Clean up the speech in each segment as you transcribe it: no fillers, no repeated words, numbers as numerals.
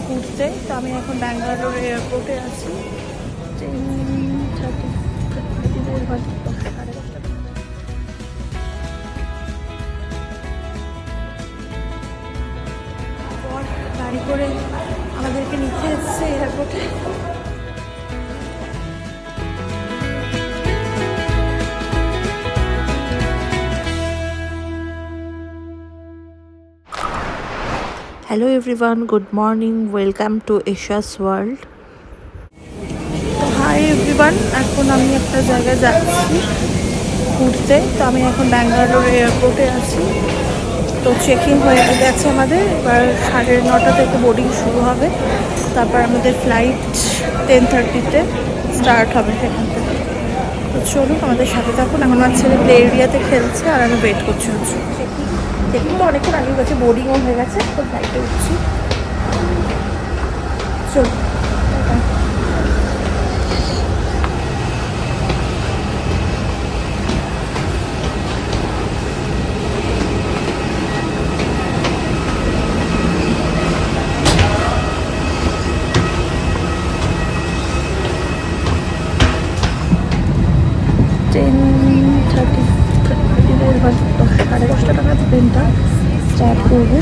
ঘুরতে। তো আমি এখন ব্যাঙ্গালোর এয়ারপোর্টে আছি। গাড়ি করে আমাদেরকে নিতে এসছে এয়ারপোর্টে। Hello everyone, good morning, welcome to Asia's world. তো হাই এভরিওয়ান, এখন আমি একটা জায়গায় যাচ্ছি ঘুরতে। তো আমি এখন ব্যাঙ্গালোর এয়ারপোর্টে আছি। তো চেকিং হয়ে গেছে আমাদের, এবার 9:30 থেকে বোর্ডিং শুরু হবে। তারপর আমাদের ফ্লাইট 10:30-তে স্টার্ট হবে এখান থেকে। তো চলুন আমাদের সাথে থাকুন। এখন আমার ছেলে প্লে এরিয়াতে খেলছে আর আমি ওয়েট করছি। চেকিং তো অনেকক্ষণ আগে গেছে, বোর্ডিংও হয়ে গেছে। তো ফ্লাইটে উঠছি, চলুন। সাড়ে 10টা টাকা ট্রেনটা স্টার্ট করবে।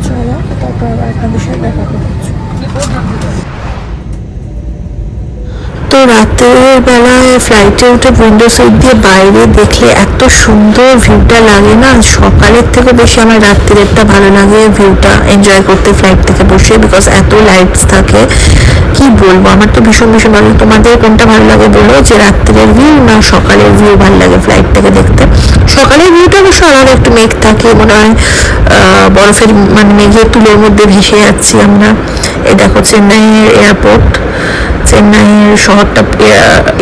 চলো, তারপর আবার আপনাদের সাথে দেখা করছি। তো রাতের বেলায় ফ্লাইটে উঠে উইন্ডো সাইড দিয়ে বাইরে দেখলে এত সুন্দর ভিউটা লাগে না, সকালের থেকে বেশি আমার রাত্রিরেরটা ভালো লাগে ভিউটা এনজয় করতে ফ্লাইট থেকে বসে, বিকজ এত লাইটস থাকে। কি বলবো, আমার তো ভীষণ ভীষণ ভালো। তোমাদের কোনটা ভালো লাগে বলো, যে রাত্রিরের ভিউ না সকালের ভিউ ভালো লাগে ফ্লাইট থেকে দেখতে? সকালের ভিউটা অবশ্য আলাদা, একটু মেঘ থাকে, মনে হয় বরফের মানে মেঘের তুলোর মধ্যে ভেসে যাচ্ছি আমরা। এই দেখো চেন্নাইয়ের এয়ারপোর্ট, চেন্নাইয়ের শহরটা,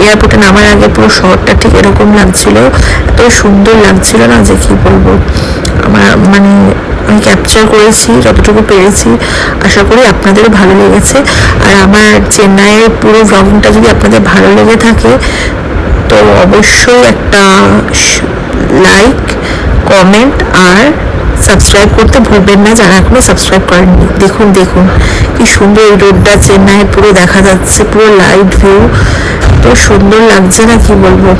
এয়ারপোর্টে নামার আগে পুরো শহরটা ঠিক এরকম লাগছিল, এত সুন্দর লাগছিল না যে কি বলবো। আমার মানে আমি ক্যাপচার করেছি যতটুকু পেরেছি, আশা করি আপনাদেরও ভালো লেগেছে। আর আমার চেন্নাইয়ের পুরো ভ্লগিংটা যদি আপনাদের ভালো লেগে থাকে তো অবশ্যই একটা লাইক, কমেন্ট আর সাবস্ক্রাইব করতে ভুলবেন না, যারা এখনো সাবস্ক্রাইব করেননি। দেখুন দেখুন কি সুন্দর এই রোডটা, চেন্নাই পুরো দেখা যাচ্ছে, পুরো লাইট ভিউ, তো সুন্দর লাগছে না কি বলবো।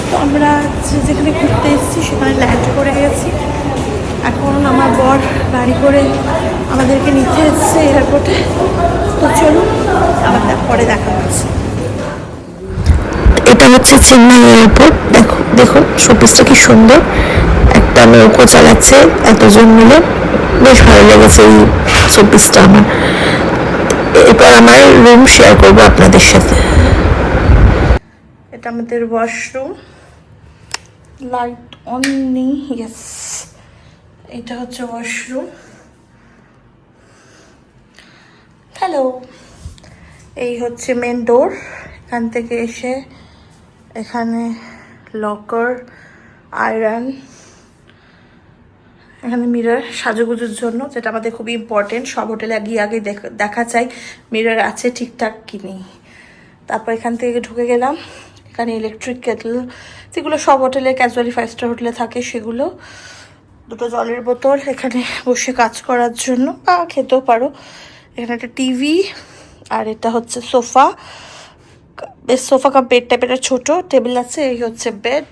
তো আমরা যেখানে ঘুরতে এসেছি সেখানে ল্যান্ড করে গেছি। এখন আমার বর গাড়ি করে আমাদেরকে নিতে এসছে এয়ারপোর্টে। তো চলুন আবার পরে দেখা হচ্ছে। এটা হচ্ছে চেন্নাই এয়ারপোর্ট। দেখো দেখো শোপিসটা কি সুন্দর, একটা নৌকো চালাচ্ছে এতজন মিলে, বেশ ভালো লেগেছে এই শোপিসটা আমার। এরপর আমার রুম শেয়ার করবো আপনাদের সাথে। এটা আমাদের ওয়াশরুম, লাইট অন নেই, ইয়েস এটা হচ্ছে ওয়াশরুম। হ্যালো, এই হচ্ছে মেন ডোর। এখান থেকে এসে এখানে লকার, আয়রন, এখানে মিরর সাজুগুজুর জন্য, যেটা আমাদের খুবই ইম্পর্টেন্ট। সব হোটেলে গিয়ে আগে দেখা চাই মিরর আছে ঠিকঠাক কি নেই। তারপর এখান থেকে ঢুকে গেলাম, এখানে ইলেকট্রিক কেটল, যেগুলো সব হোটেলে ক্যাজুয়ালি 5 স্টার হোটেলে থাকে সেগুলো। দুটো জলের বোতল এখানে বসে কাজ করার জন্য, বা খেতেও পারো। এখানে একটা টিভি, আর এটা হচ্ছে সোফা, বেশ সোফা কাপ বেড টাইপের, একটা ছোটো টেবিল আছে। এই হচ্ছে বেড।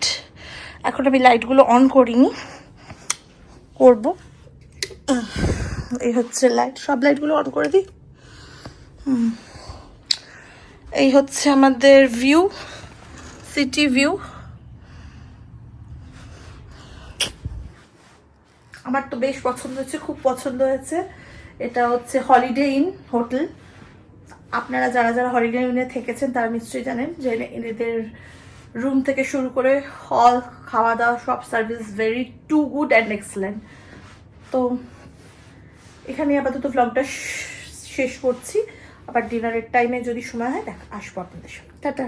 এখন আমি লাইটগুলো অন করিনি, করবো। এই হচ্ছে লাইট, সব লাইটগুলো অন করে দিই। এই হচ্ছে আমাদের ভিউ, সিটি ভিউ। আমার তো বেশ পছন্দ হয়েছে, খুব পছন্দ হয়েছে। এটা হচ্ছে হলিডে ইন হোটেল। আপনারা যারা যারা হলিডে ইনে থেকেছেন তারা নিশ্চয়ই জানেন যে এদের রুম থেকে শুরু করে হল, খাওয়া দাওয়া, সব service very to good and excellent. তো এখানে আপাতত ভ্লগটা শেষ করছি। আবার ডিনারের টাইমে যদি সময় হয় আসবো আপনাদের সাথে। টাটা।